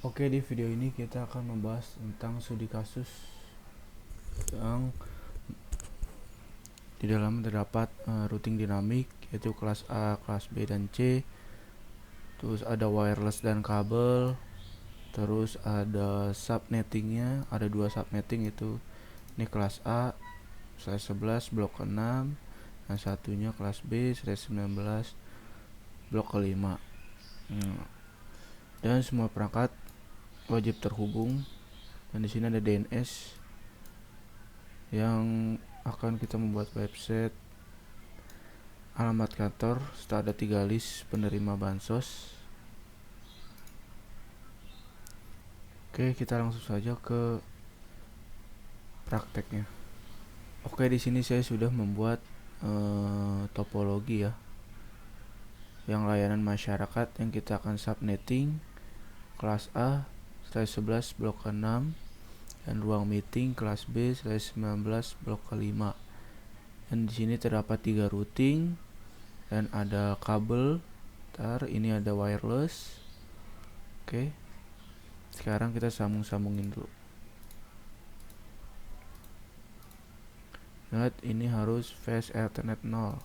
Oke, di video ini kita akan membahas tentang studi kasus yang di dalam terdapat routing dinamik, yaitu kelas A, kelas B, dan C. Terus ada wireless dan kabel. Terus ada subnettingnya, ada dua subnetting, itu ini kelas A slash 11 blok ke-6, yang satunya kelas B slash 19 blok ke-5. Dan semua perangkat wajib terhubung, dan di sini ada DNS yang akan kita membuat website, alamat kantor, serta ada 3 list penerima bansos. Oke, kita langsung saja ke prakteknya. Oke, di sini saya sudah membuat topologi ya, yang layanan masyarakat yang kita akan subnetting kelas A slash 11 blok ke-6 dan ruang meeting kelas B slash 19 blok ke-5. Dan di sini terdapat 3 routing dan ada kabel. Ini ada wireless. Oke, sekarang kita sambungin dulu. Lihat, ini harus fast ethernet 0.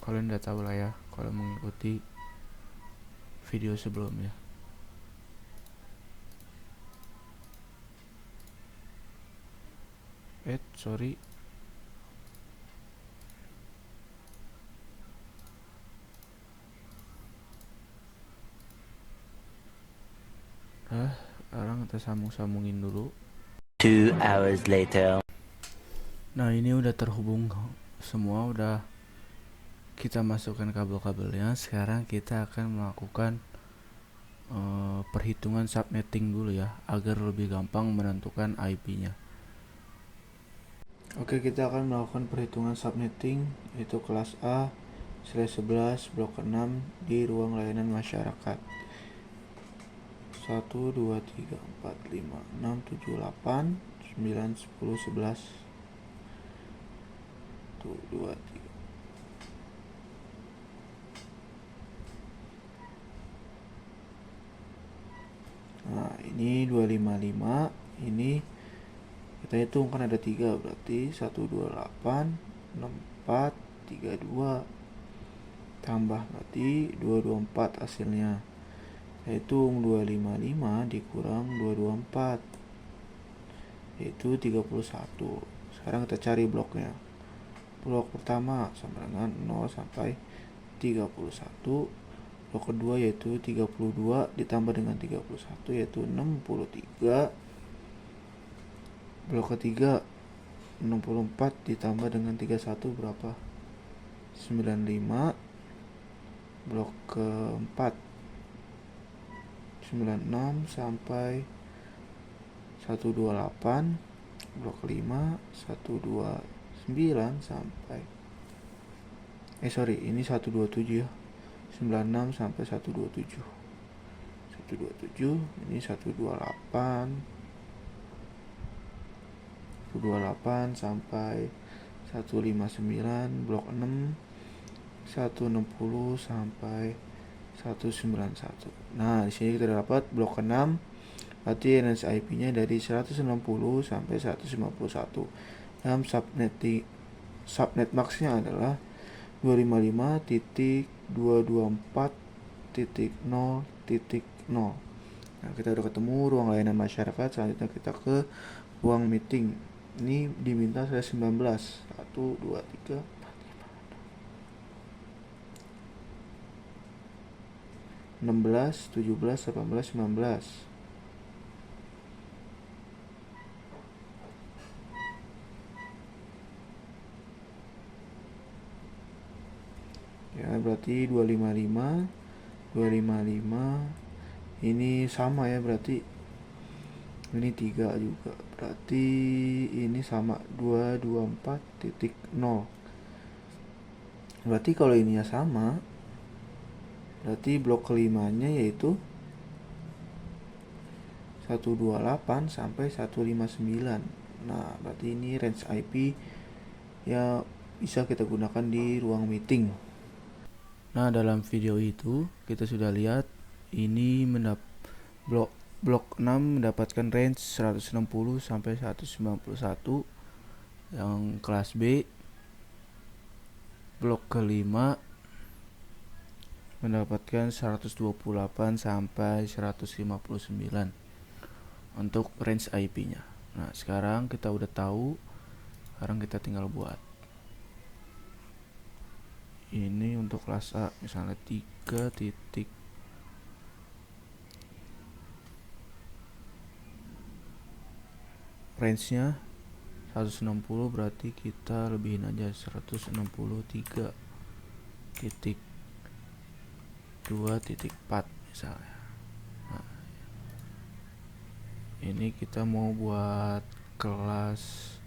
Kalian udah tahu lah ya kalau mengikuti video sebelumnya. Sorry. Sekarang kita sambungin dulu. 2 hours later. Nah, ini udah terhubung semua, udah kita masukkan kabel-kabelnya. Sekarang kita akan melakukan perhitungan subnetting dulu ya, agar lebih gampang menentukan IP-nya. Oke, kita akan melakukan perhitungan subnetting, yaitu kelas A slash 11 blok ke-6 di ruang layanan masyarakat. 1, 2, 3, 4, 5, 6, 7, 8, 9, 10, 11. 1, 2, 3. Nah, ini 255. Ini kita hitung kan ada 3, berarti 128, 64, 32 tambah berarti 224 hasilnya. Saya hitung 255 dikurang 224, yaitu 31. Sekarang kita cari bloknya. Blok pertama sama dengan 0 sampai 31. Blok kedua yaitu 32 ditambah dengan 31, yaitu 63. Blok ketiga 64 ditambah dengan 31 berapa? 95. Blok keempat 96 sampai 128. Blok kelima 129 sampai ini 127 ya. 96 sampai 127. 127 ini 128. 128 sampai 159. Blok 6 160 sampai 191. Nah, di sini kita dapat blok ke-6, berarti range IP-nya dari 160 sampai 151. Dalam subnet max-nya adalah 255.224.0.0. Nah, kita udah ketemu ruang layanan masyarakat. Selanjutnya kita ke ruang meeting. Ini diminta saya 19. 1, 2, 3, 16, 17, 18, 19. Ya, berarti 255. 255 ini sama ya, berarti ini 3 juga. Berarti ini sama 224.0. Berarti kalau ininya sama, berarti blok kelimanya yaitu 128 sampai 159. Nah, berarti ini range IP ya bisa kita gunakan di ruang meeting. Nah, dalam video itu kita sudah lihat ini blok 6 mendapatkan range 160 sampai 191 yang kelas B. Blok kelima mendapatkan 128 sampai 159 untuk range IP-nya. Nah, sekarang kita udah tahu. Sekarang kita tinggal buat. Ini untuk kelas A misalnya 3 titik range-nya 160, berarti kita lebihin aja 163 titik 2.4 misalnya. Nah, ini kita mau buat kelas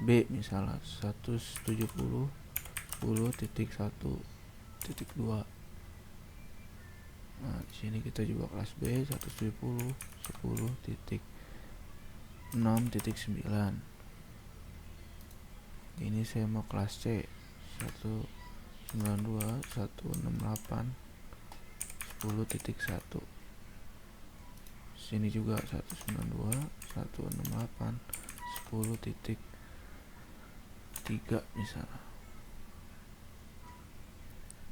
B misalnya 170 10.1.2. Nah, di sini kita juga kelas B 170 10.6.9. Ini saya mau kelas C 192 168 10.1. Sini juga 192 168 10.3 misalnya.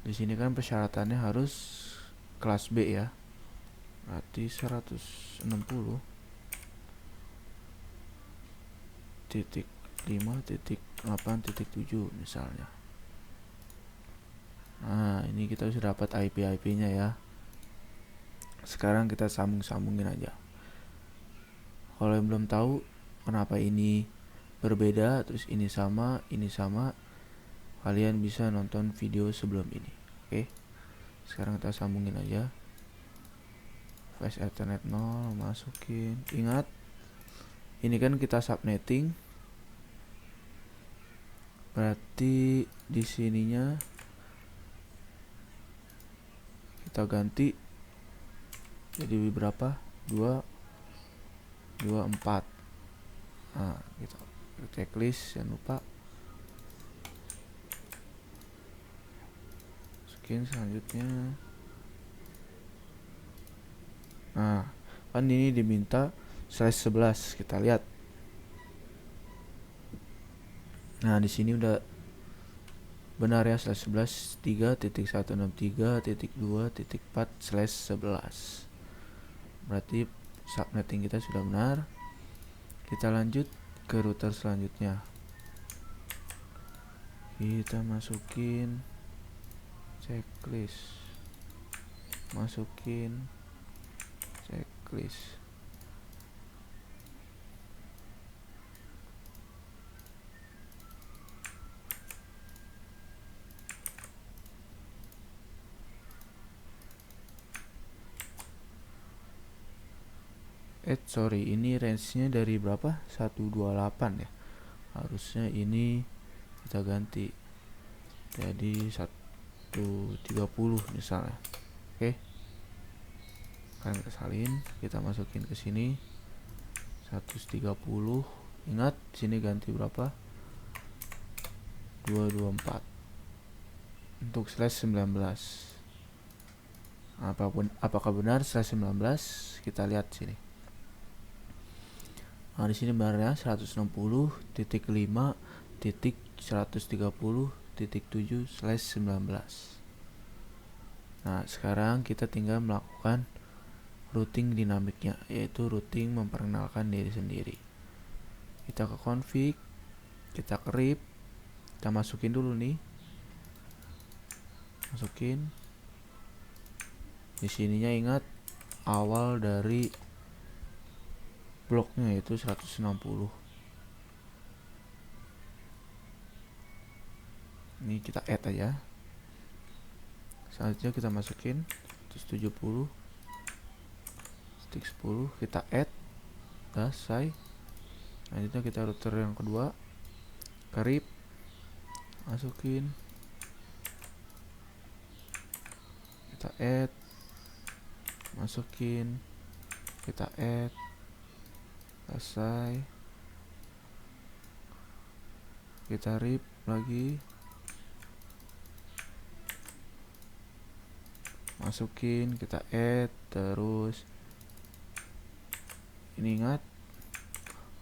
Di sini kan persyaratannya harus kelas B ya. Berarti 160.5.8.7 misalnya. Nah, ini kita sudah dapat IP-nya ya. Sekarang kita sambung-sambungin aja. Kalau yang belum tahu kenapa ini berbeda, terus ini sama, kalian bisa nonton video sebelum ini. Oke. Sekarang kita sambungin aja. Flash Ethernet 0 masukin. Ingat, ini kan kita subnetting. Berarti di sininya kita ganti jadi berapa? 2 4. Nah, kita checklist, jangan lupa. Masukin selanjutnya. Nah, kan ini diminta /11, kita lihat. Nah, di sini udah benar ya, /11 3.163.2.4/11. Berarti subnetting kita sudah benar. Kita lanjut ke router selanjutnya. Kita masukin checklist. Ini range-nya dari berapa? 128 ya. Harusnya ini kita ganti jadi 130 misalnya. Oke. Kan kita salin, kita masukin ke sini 130. Ingat, sini ganti berapa? 224 untuk /19. Apakah benar /19? Kita lihat sini. Nah, di sini benar ya, 160.5.130.7/19. Nah, sekarang kita tinggal melakukan routing dinamiknya, yaitu routing memperkenalkan diri sendiri. Kita ke config, kita ke RIP, kita masukin dulu nih. Masukin. Di sininya ingat awal dari bloknya yaitu 160. Ini kita add aja. Selanjutnya kita masukin 170 10, kita add, selesai. Selanjutnya kita router yang kedua, RIP, masukin, kita add, masukin, kita add, selesai. Kita RIP, lagi, masukin, kita add, terus ini ingat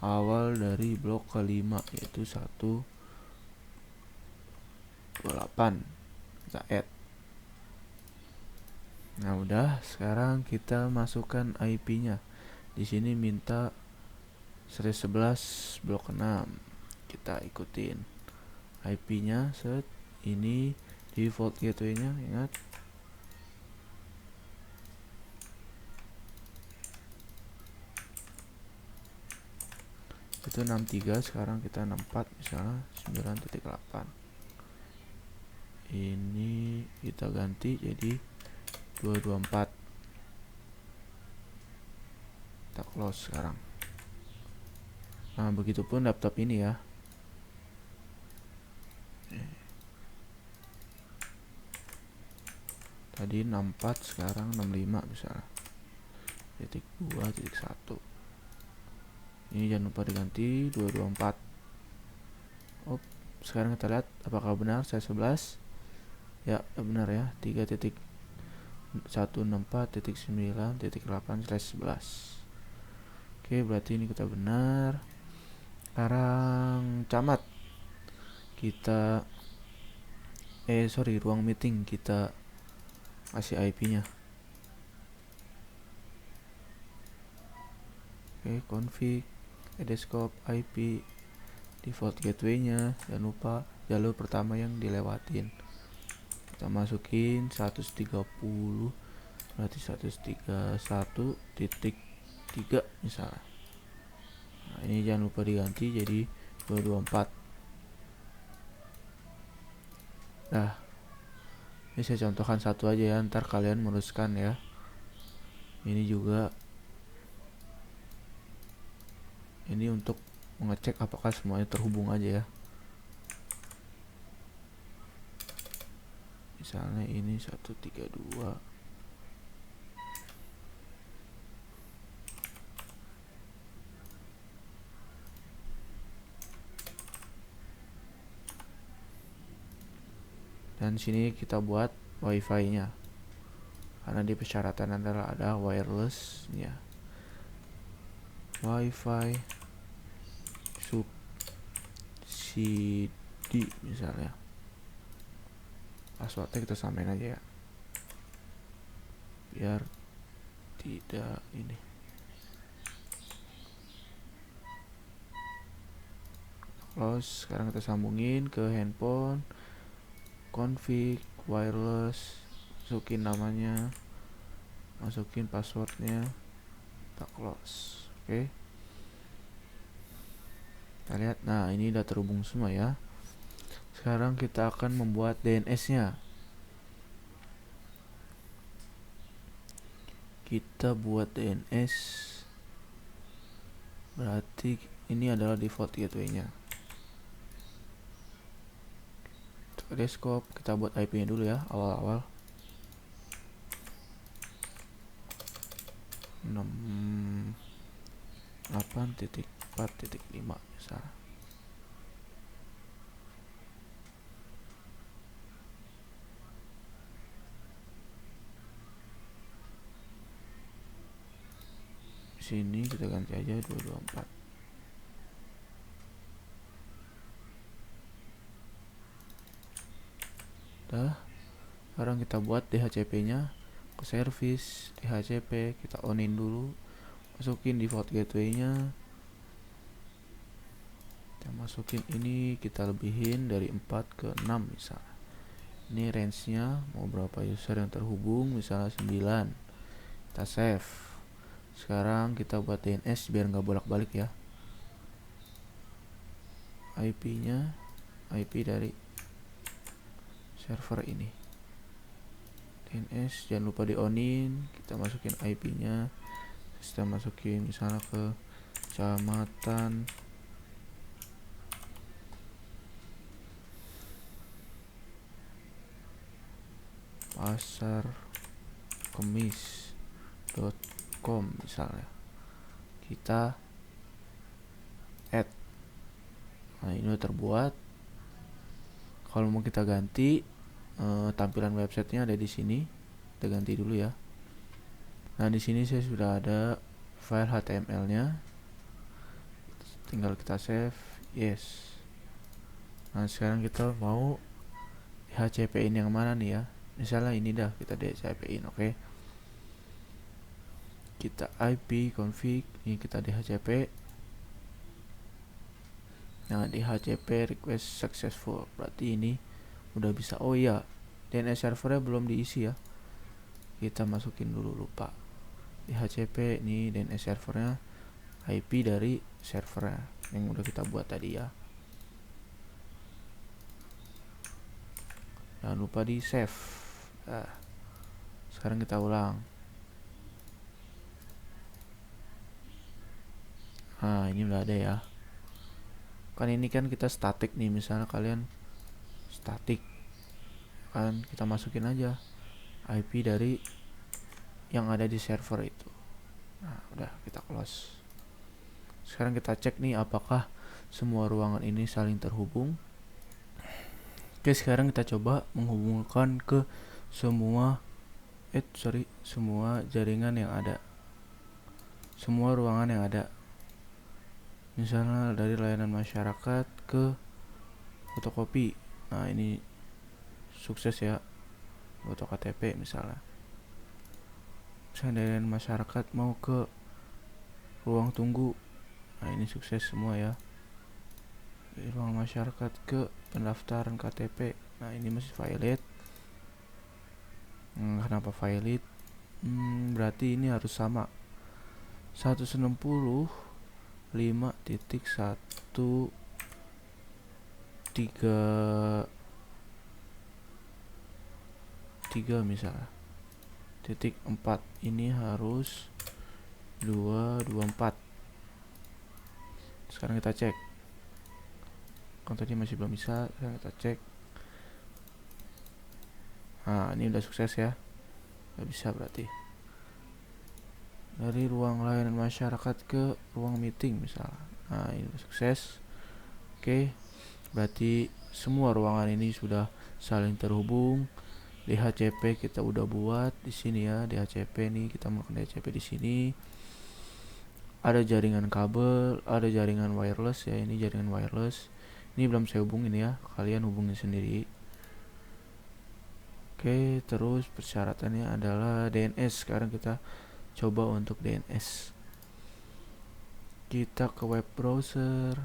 awal dari blok kelima yaitu 128, kita add. Nah udah, sekarang kita masukkan IP-nya. Di sini minta 111 blok 6, kita ikutin IP-nya, set. Ini default gateway-nya, ingat. Itu 63, sekarang kita 64, misalnya 9.8. Ini kita ganti jadi 224. Kita close sekarang. Nah begitupun laptop ini ya. Tadi 64, sekarang 65 misalnya. Titik 2, titik 1. Ini jangan lupa diganti 224. Sekarang kita lihat apakah benar saya 11. Ya, benar ya. 3.164.9.8/11. Oke, berarti ini kita benar. Sekarang camat kita ruang meeting kita kasih IP-nya. Oke, config, Edscope, IP, default gateway-nya, jangan lupa jalur pertama yang dilewatin. Kita masukin 130, berarti 131.3 misalnya. Nah, ini jangan lupa diganti jadi 224. Nah, ini saya contohkan satu aja ya, ntar kalian meneruskan ya. Ini juga, ini untuk mengecek apakah semuanya terhubung aja ya. Misalnya ini 132. Dan sini kita buat wifi-nya, karena di persyaratan adalah ada wireless-nya. Wifi subsidi misalnya. Passwordnya kita samain aja ya, biar tidak ini. Close. Sekarang kita sambungin ke handphone, config, wireless, masukin namanya, masukin passwordnya, kita close. Oke, kita lihat. Nah ini udah terhubung semua ya. Sekarang kita akan membuat DNS-nya. Kita buat DNS, berarti ini adalah default gateway-nya. Edscope, kita buat IP-nya dulu ya, awal-awal 68.4.5 misalnya. Sini kita ganti aja 224. Dah, sekarang kita buat DHCP-nya ke service DHCP, kita onin dulu, masukin default gateway-nya, kita masukin ini, kita lebihin dari 4 ke 6 misalnya. Ini range-nya mau berapa user yang terhubung, misalnya 9. Kita save. Sekarang kita buat DNS biar nggak bolak-balik ya. IP-nya, IP dari server ini. DNS jangan lupa di onin, kita masukin IP-nya, kita masukin misalnya ke kecamatan pasarkemis.com misalnya. Kita add. Nah ini udah terbuat. Kalau mau kita ganti tampilan websitenya ada di sini. Kita ganti dulu ya. Nah, di sini saya sudah ada file HTML-nya. Tinggal kita save. Yes. Nah, sekarang kita mau DHCP-in yang mana nih ya? Misalnya ini dah, kita DHCP-in, oke. Kita IP config, ini kita DHCP. Nah, DHCP request successful. Berarti ini udah bisa. Oh iya, DNS servernya belum diisi ya. Kita masukin dulu, lupa. DHCP ini DNS servernya, IP dari servernya yang udah kita buat tadi ya. Jangan lupa di save. Nah, sekarang kita ulang. Nah, ini udah ada ya. Kan ini kan kita static nih, misalnya kalian static kan, kita masukin aja IP dari yang ada di server itu. Nah, udah kita close. Sekarang kita cek nih apakah semua ruangan ini saling terhubung. Oke, sekarang kita coba menghubungkan ke semua jaringan yang ada, semua ruangan yang ada. Misalnya dari layanan masyarakat ke fotokopi. Nah, ini sukses ya, foto KTP misalnya. Misalnya dari layanan masyarakat mau ke ruang tunggu. Nah, ini sukses semua ya. Dari ruang masyarakat ke pendaftaran KTP. Nah, ini masih valid. Kenapa valid? Berarti ini harus sama 165.13 misalnya titik 4, ini harus 224. Sekarang kita cek. Kan tadi masih belum bisa. Sekarang kita cek. Nah, ini udah sukses ya. Udah bisa berarti. Dari ruang layanan masyarakat ke ruang meeting misalnya. Nah, ini udah sukses. Oke, berarti semua ruangan ini sudah saling terhubung. DHCP kita udah buat di sini ya. DHCP nih, kita melakukan DHCP di sini. Ada jaringan kabel, ada jaringan wireless ya. Ini jaringan wireless. Ini belum saya hubungin ya. Kalian hubungin sendiri. Oke, terus persyaratannya adalah DNS. Sekarang kita coba untuk DNS. Kita ke web browser.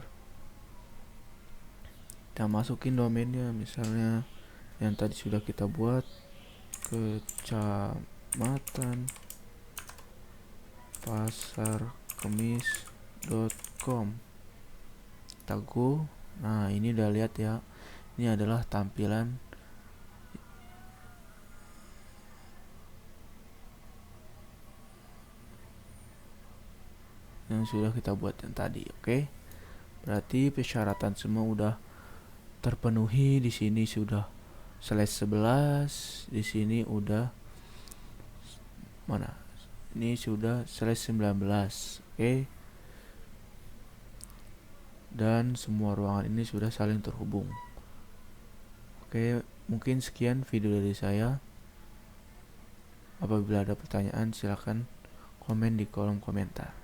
Kita masukin domainnya, misalnya yang tadi sudah kita buat, kecamatan pasarkemis.com. Kita go. Nah, ini udah lihat ya. Ini adalah tampilan yang sudah kita buat yang tadi, oke? Berarti persyaratan semua udah terpenuhi. Di sini sudah /11, di sini udah mana? Ini sudah /19, oke? Dan semua ruangan ini sudah saling terhubung. Oke, mungkin sekian video dari saya. Apabila ada pertanyaan, silakan komen di kolom komentar.